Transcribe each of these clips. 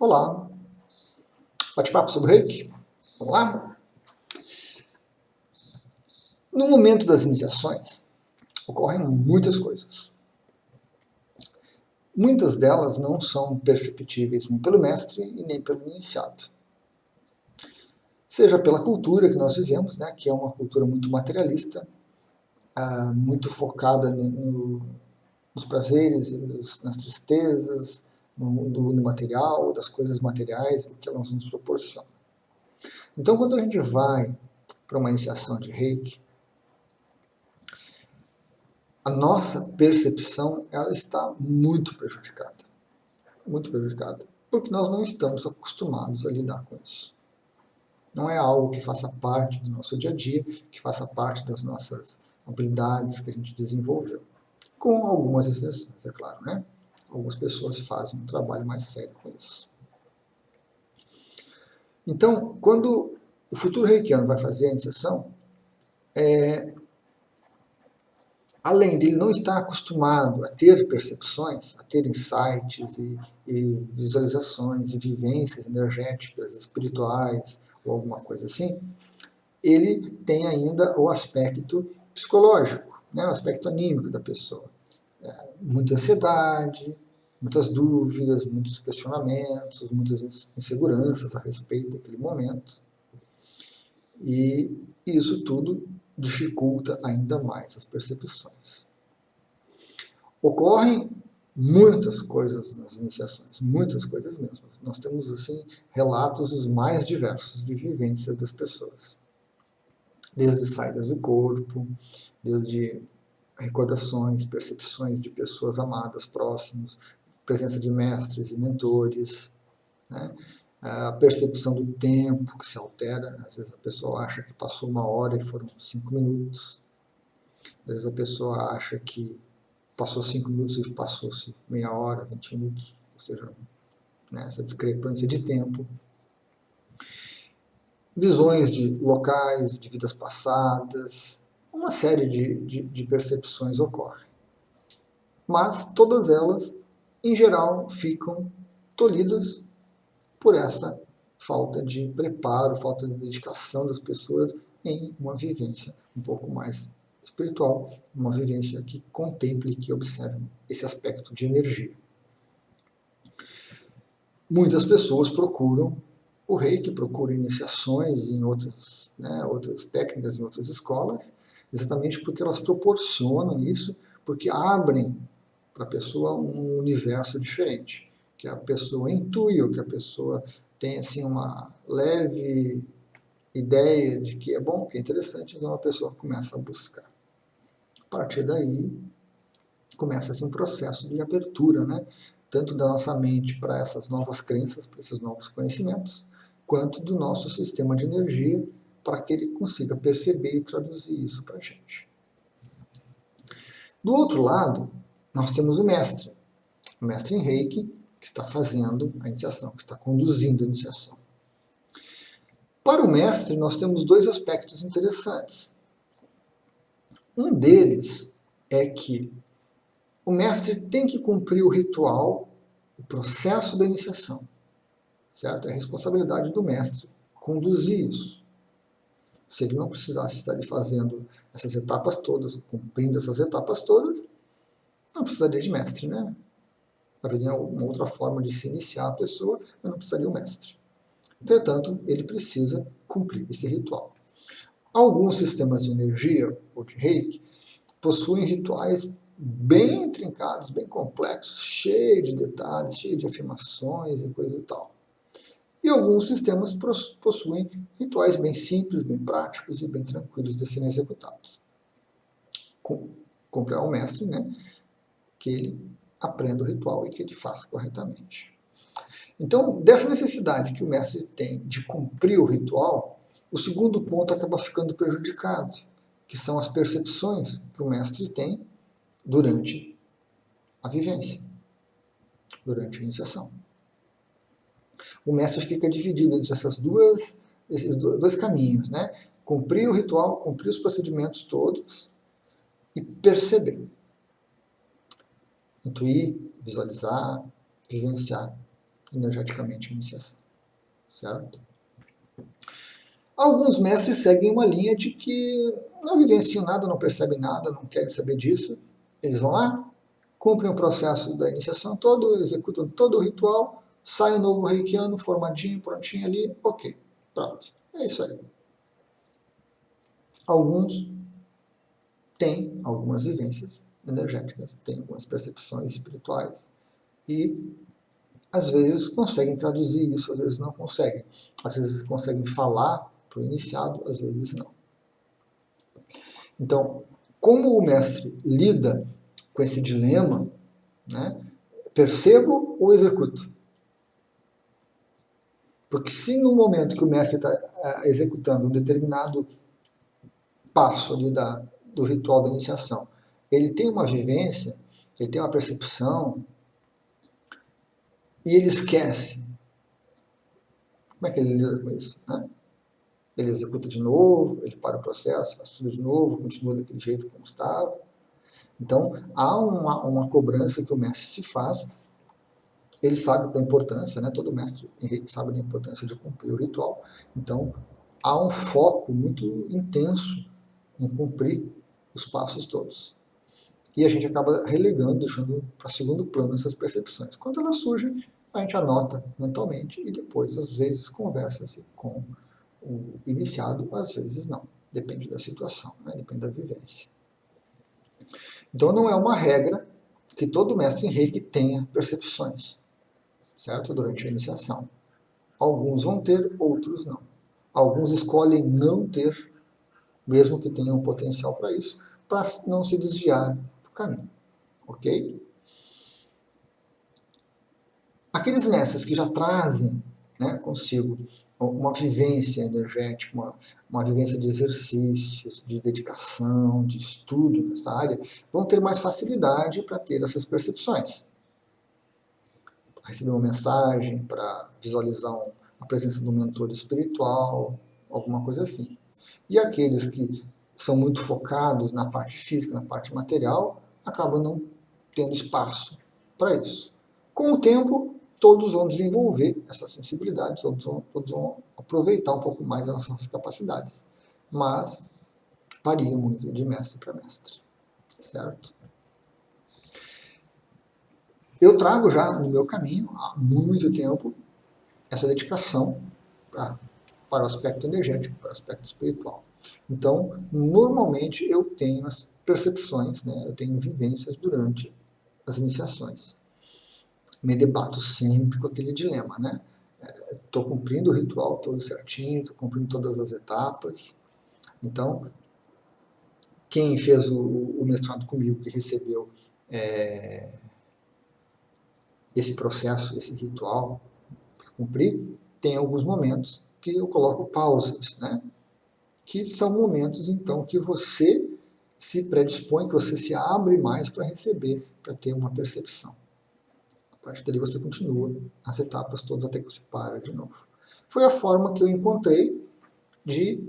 Olá, bate-papo sobre Reiki? Vamos lá? No momento das iniciações, ocorrem muitas coisas. Muitas delas não são perceptíveis nem pelo mestre e nem pelo iniciado. Seja pela cultura que nós vivemos, né, que é uma cultura muito materialista, muito focada nos prazeres, nas tristezas, no material, das coisas materiais, o que elas nos proporcionam. Então, quando a gente vai para uma iniciação de Reiki, a nossa percepção ela está muito prejudicada, porque nós não estamos acostumados a lidar com isso. Não é algo que faça parte do nosso dia a dia, que faça parte das nossas habilidades que a gente desenvolveu. Com algumas exceções, é claro, né? Algumas pessoas fazem um trabalho mais sério com isso. Então, quando o futuro reikiano vai fazer a iniciação, além de ele não estar acostumado a ter percepções, a ter insights e visualizações e vivências energéticas, espirituais ou alguma coisa assim, ele tem ainda o aspecto psicológico, né, o aspecto anímico da pessoa. Muita ansiedade, muitas dúvidas, muitos questionamentos, muitas inseguranças a respeito daquele momento. E isso tudo dificulta ainda mais as percepções. Ocorrem muitas coisas nas iniciações, muitas coisas mesmo. Nós temos assim relatos os mais diversos de vivência das pessoas. Desde saídas do corpo, desde recordações, percepções de pessoas amadas, próximos, presença de mestres e mentores, né? A percepção do tempo que se altera. Às vezes a pessoa acha que passou 1 hora e foram 5 minutos. Às vezes a pessoa acha que passou 5 minutos e passou-se meia hora, 20 minutos. Ou seja, né, essa discrepância de tempo. Visões de locais, de vidas passadas. Uma série de percepções ocorrem. Mas todas elas, em geral, ficam tolhidas por essa falta de preparo, falta de dedicação das pessoas em uma vivência um pouco mais espiritual, uma vivência que contemple, que observe esse aspecto de energia. Muitas pessoas procuram o Reiki, procuram iniciações em outras técnicas, em outras escolas, exatamente porque elas proporcionam isso, porque abrem para a pessoa um universo diferente, que a pessoa intui, ou que a pessoa tem assim, uma leve ideia de que é bom, que é interessante, então a pessoa começa a buscar. A partir daí, começa-se um processo de abertura, né? Tanto da nossa mente para essas novas crenças, para esses novos conhecimentos, quanto do nosso sistema de energia, para que ele consiga perceber e traduzir isso para a gente. Do outro lado, nós temos o mestre em Reiki, que está fazendo a iniciação, que está conduzindo a iniciação. Para o mestre, nós temos 2 aspectos interessantes. Um deles é que o mestre tem que cumprir o ritual, o processo da iniciação, certo? É a responsabilidade do mestre conduzir isso. Se ele não precisasse estar fazendo essas etapas todas, cumprindo essas etapas todas, não precisaria de mestre, né? Haveria uma outra forma de se iniciar a pessoa, mas não precisaria o mestre. Entretanto, ele precisa cumprir esse ritual. Alguns sistemas de energia, ou de Reiki, possuem rituais bem intrincados, bem complexos, cheios de detalhes, cheios de afirmações e coisa e tal. E alguns sistemas possuem rituais bem simples, bem práticos e bem tranquilos de serem executados. Compre ao mestre, né, que ele aprenda o ritual e que ele faça corretamente. Então, dessa necessidade que o mestre tem de cumprir o ritual, o segundo ponto acaba ficando prejudicado, que são as percepções que o mestre tem durante a vivência, durante a iniciação. O mestre fica dividido entre esses dois caminhos, né? Cumprir o ritual, cumprir os procedimentos todos e perceber. Intuir, visualizar, vivenciar energeticamente a iniciação, certo? Alguns mestres seguem uma linha de que não vivenciam nada, não percebem nada, não querem saber disso. Eles vão lá, cumprem o processo da iniciação todo, executam todo o ritual, sai um novo reikiano, formadinho, prontinho ali, ok, pronto. É isso aí. Alguns têm algumas vivências energéticas, têm algumas percepções espirituais e às vezes conseguem traduzir isso, às vezes não conseguem. Às vezes conseguem falar para o iniciado, às vezes não. Então, como o mestre lida com esse dilema, né, percebo ou executo? Porque se no momento que o mestre está executando um determinado passo ali do ritual da iniciação, ele tem uma vivência, ele tem uma percepção, e ele esquece, como é que ele lida com isso? Né? Ele executa de novo, ele para o processo, faz tudo de novo, continua daquele jeito como estava. Então, há uma cobrança que o mestre se faz, ele sabe da importância, né? Todo mestre sabe da importância de cumprir o ritual. Então, há um foco muito intenso em cumprir os passos todos. E a gente acaba relegando, deixando para segundo plano essas percepções. Quando elas surgem, a gente anota mentalmente e depois, às vezes, conversa-se com o iniciado, às vezes não. Depende da situação, né? Depende da vivência. Então, não é uma regra que todo mestre em Reiki tenha percepções, certo? Durante a iniciação. Alguns vão ter, outros não. Alguns escolhem não ter, mesmo que tenham potencial para isso, para não se desviar do caminho, ok? Aqueles mestres que já trazem, né, consigo uma vivência energética, uma vivência de exercícios, de dedicação, de estudo nessa área, vão ter mais facilidade para ter essas percepções. Para receber uma mensagem, para visualizar a presença do mentor espiritual, alguma coisa assim. E aqueles que são muito focados na parte física, na parte material, acabam não tendo espaço para isso. Com o tempo, todos vão desenvolver essa sensibilidade, todos vão aproveitar um pouco mais as nossas capacidades. Mas varia muito de mestre para mestre, certo? Eu trago já no meu caminho, há muito tempo, essa dedicação para o aspecto energético, para o aspecto espiritual. Então, normalmente eu tenho as percepções, né, eu tenho vivências durante as iniciações. Me debato sempre com aquele dilema, né? Estou cumprindo o ritual todo certinho, estou cumprindo todas as etapas. Então, quem fez o mestrado comigo, que recebeu esse processo, esse ritual para cumprir, tem alguns momentos que eu coloco pausas, né? Que são momentos, então, que você se predispõe, que você se abre mais para receber, para ter uma percepção. A partir dali você continua as etapas todas até que você para de novo. Foi a forma que eu encontrei de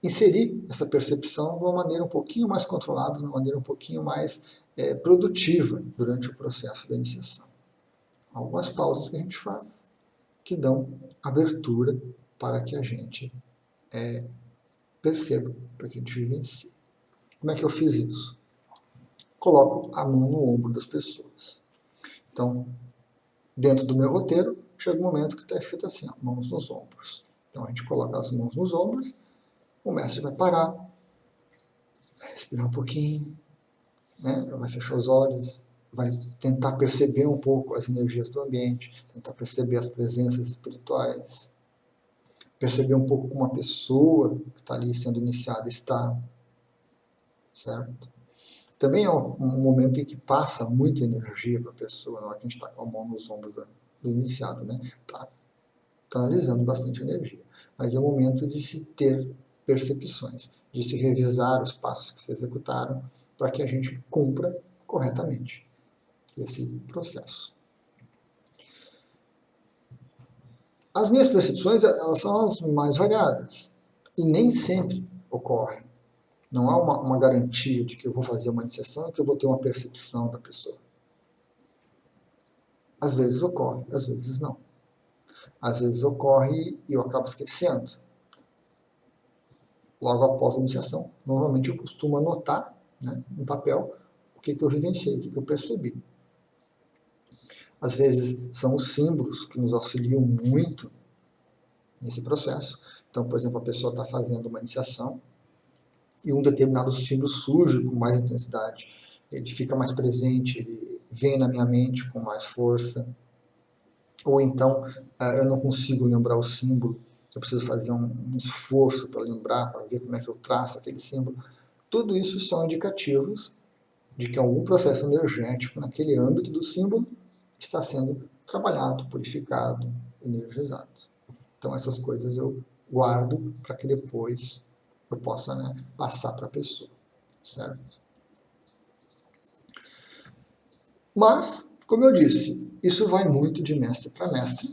inserir essa percepção de uma maneira um pouquinho mais controlada, de uma maneira um pouquinho mais produtiva durante o processo da iniciação. Algumas pausas que a gente faz que dão abertura para que a gente perceba, para que a gente vivencie. Como é que eu fiz isso? Coloco a mão no ombro das pessoas. Então, dentro do meu roteiro, chega um momento que está escrito assim, ó, mãos nos ombros. Então a gente coloca as mãos nos ombros, o mestre vai parar, vai respirar um pouquinho, né, vai fechar os olhos, vai tentar perceber um pouco as energias do ambiente, tentar perceber as presenças espirituais, perceber um pouco como a pessoa que está ali sendo iniciada está, certo? Também é um momento em que passa muita energia para a pessoa, na hora que a gente está com a mão nos ombros do iniciado, né? Tá canalizando bastante energia. Mas é o momento de se ter percepções, de se revisar os passos que se executaram para que a gente cumpra corretamente esse processo. As minhas percepções, elas são as mais variadas e nem sempre ocorrem. Não há uma garantia de que eu vou fazer uma iniciação e que eu vou ter uma percepção da pessoa. Às vezes ocorre, às vezes não. Às vezes ocorre e eu acabo esquecendo. Logo após a iniciação, normalmente eu costumo anotar, né, em papel o que eu vivenciei, o que eu percebi. Às vezes são os símbolos que nos auxiliam muito nesse processo. Então, por exemplo, a pessoa está fazendo uma iniciação e um determinado símbolo surge com mais intensidade. Ele fica mais presente, ele vem na minha mente com mais força. Ou então, eu não consigo lembrar o símbolo, eu preciso fazer um esforço para lembrar, para ver como é que eu traço aquele símbolo. Tudo isso são indicativos de que algum processo energético naquele âmbito do símbolo está sendo trabalhado, purificado, energizado. Então essas coisas eu guardo para que depois eu possa, né, passar para a pessoa, certo? Mas, como eu disse, isso vai muito de mestre para mestre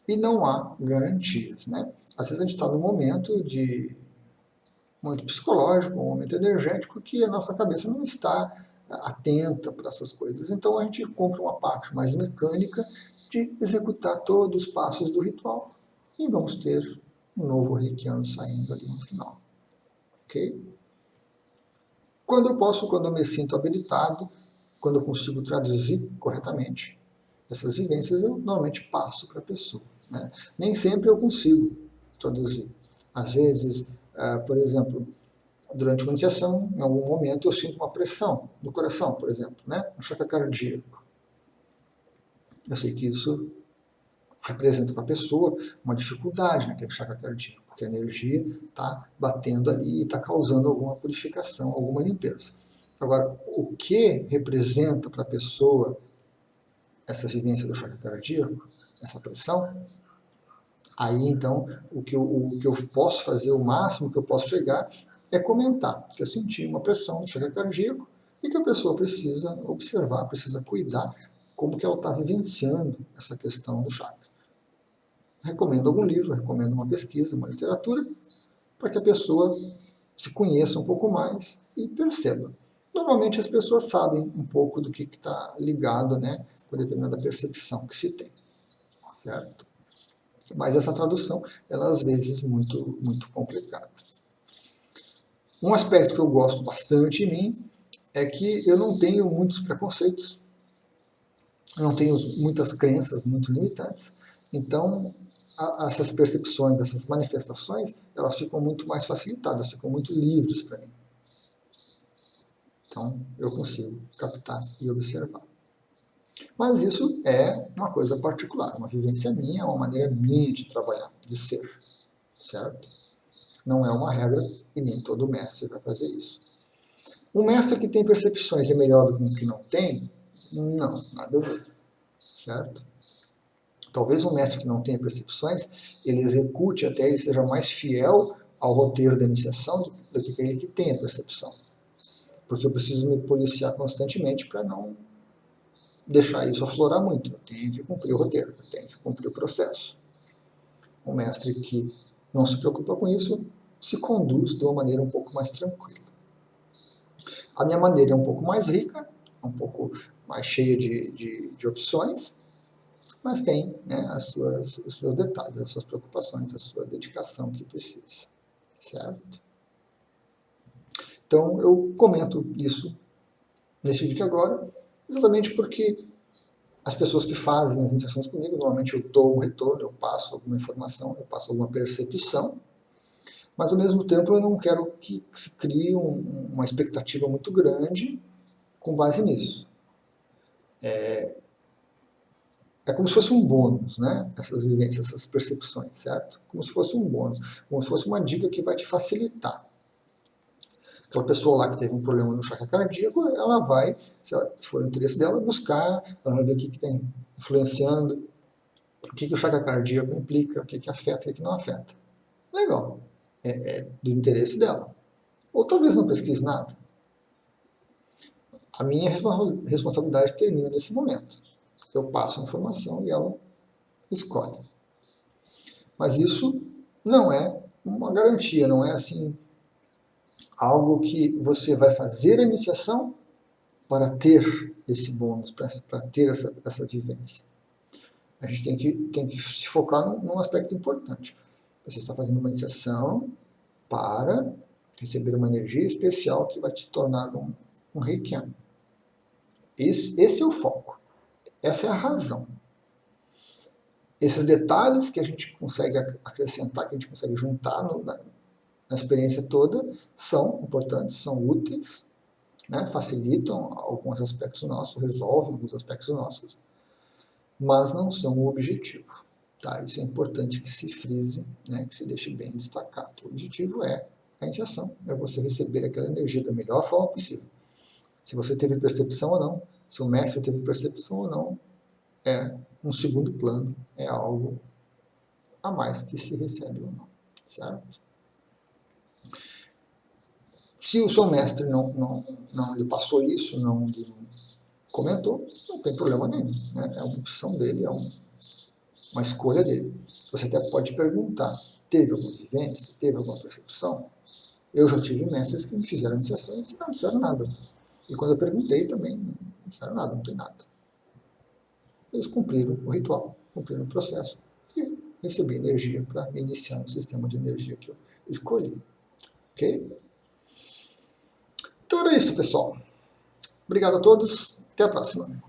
e não há garantias, né? Às vezes a gente está num momento de muito psicológico, um momento energético que a nossa cabeça não está atenta para essas coisas. Então a gente compra uma parte mais mecânica de executar todos os passos do ritual e vamos ter um novo reikiano saindo ali no final. Ok? Quando eu posso, quando eu me sinto habilitado, quando eu consigo traduzir corretamente essas vivências, eu normalmente passo para a pessoa. Né? Nem sempre eu consigo traduzir. Às vezes, por exemplo, durante uma iniciação, em algum momento, eu sinto uma pressão no coração, por exemplo, né? No chakra cardíaco. Eu sei que isso representa para a pessoa uma dificuldade naquele chakra cardíaco, porque a energia está batendo ali e está causando alguma purificação, alguma limpeza. Agora, o que representa para a pessoa essa vivência do chakra cardíaco, essa pressão? Aí, então, o que eu posso fazer, o máximo que eu posso chegar, é comentar que eu senti uma pressão no chakra cardíaco e que a pessoa precisa observar, precisa cuidar como que ela está vivenciando essa questão do chakra. Recomendo algum livro, recomendo uma pesquisa, uma literatura, para que a pessoa se conheça um pouco mais e perceba. Normalmente as pessoas sabem um pouco do que está ligado, né, com determinada percepção que se tem, certo? Mas essa tradução, ela às vezes muito complicada. Um aspecto que eu gosto bastante em mim é que eu não tenho muitos preconceitos, eu não tenho muitas crenças muito limitantes, então essas percepções, essas manifestações, elas ficam muito mais facilitadas, ficam muito livres para mim. Então eu consigo captar e observar. Mas isso é uma coisa particular, uma vivência minha, uma maneira minha de trabalhar, de ser, certo? Não é uma regra e nem todo mestre vai fazer isso. Um mestre que tem percepções é melhor do que um que não tem? Não, nada a ver, certo? Talvez um mestre que não tenha percepções, ele execute até, ele seja mais fiel ao roteiro da iniciação do que aquele que tenha percepção. Porque eu preciso me policiar constantemente para não deixar isso aflorar muito. Eu tenho que cumprir o roteiro, eu tenho que cumprir o processo. Um mestre que não se preocupa com isso se conduz de uma maneira um pouco mais tranquila. A minha maneira é um pouco mais rica, um pouco mais cheia de opções, mas tem, né, os seus detalhes, as suas preocupações, a sua dedicação que precisa, certo? Então eu comento isso nesse vídeo agora, exatamente porque as pessoas que fazem as iniciações comigo, normalmente eu dou um retorno, eu passo alguma informação, eu passo alguma percepção, mas ao mesmo tempo eu não quero que se crie uma expectativa muito grande com base nisso. É como se fosse um bônus, né? Essas vivências, essas percepções, certo? Como se fosse um bônus, como se fosse uma dica que vai te facilitar. Aquela pessoa lá que teve um problema no chakra cardíaco, ela vai, se for o interesse dela, buscar, ela vai ver o que está influenciando, o que o chakra cardíaco implica, o que afeta e o que não afeta. Legal. É do interesse dela. Ou talvez não pesquise nada. A minha responsabilidade termina nesse momento. Eu passo a informação e ela escolhe. Mas isso não é uma garantia, não é assim algo que você vai fazer a iniciação, para ter esse bônus, para ter essa vivência. A gente tem que se focar num aspecto importante. Você está fazendo uma iniciação para receber uma energia especial que vai te tornar um reikiano. Esse é o foco. Essa é a razão. Esses detalhes que a gente consegue acrescentar, que a gente consegue juntar na experiência toda, são importantes, são úteis, né? Facilitam alguns aspectos nossos, resolvem alguns aspectos nossos, mas não são o objetivo. Tá? Isso é importante que se frise, né? Que se deixe bem destacado. O objetivo é a iniciação, é você receber aquela energia da melhor forma possível. Se você teve percepção ou não, se o mestre teve percepção ou não, é um segundo plano, é algo a mais que se recebe ou não, certo? Se o seu mestre não lhe passou isso, não lhe comentou, não tem problema nenhum, né? É uma opção dele, é uma escolha dele. Você até pode perguntar, teve alguma vivência, teve alguma percepção? Eu já tive mestres que me fizeram iniciação e que não disseram nada. E quando eu perguntei também, não disseram nada, não tem nada. Eles cumpriram o ritual, cumpriram o processo e recebi energia para me iniciar no sistema de energia que eu escolhi. Ok? Então era isso, pessoal. Obrigado a todos. Até a próxima.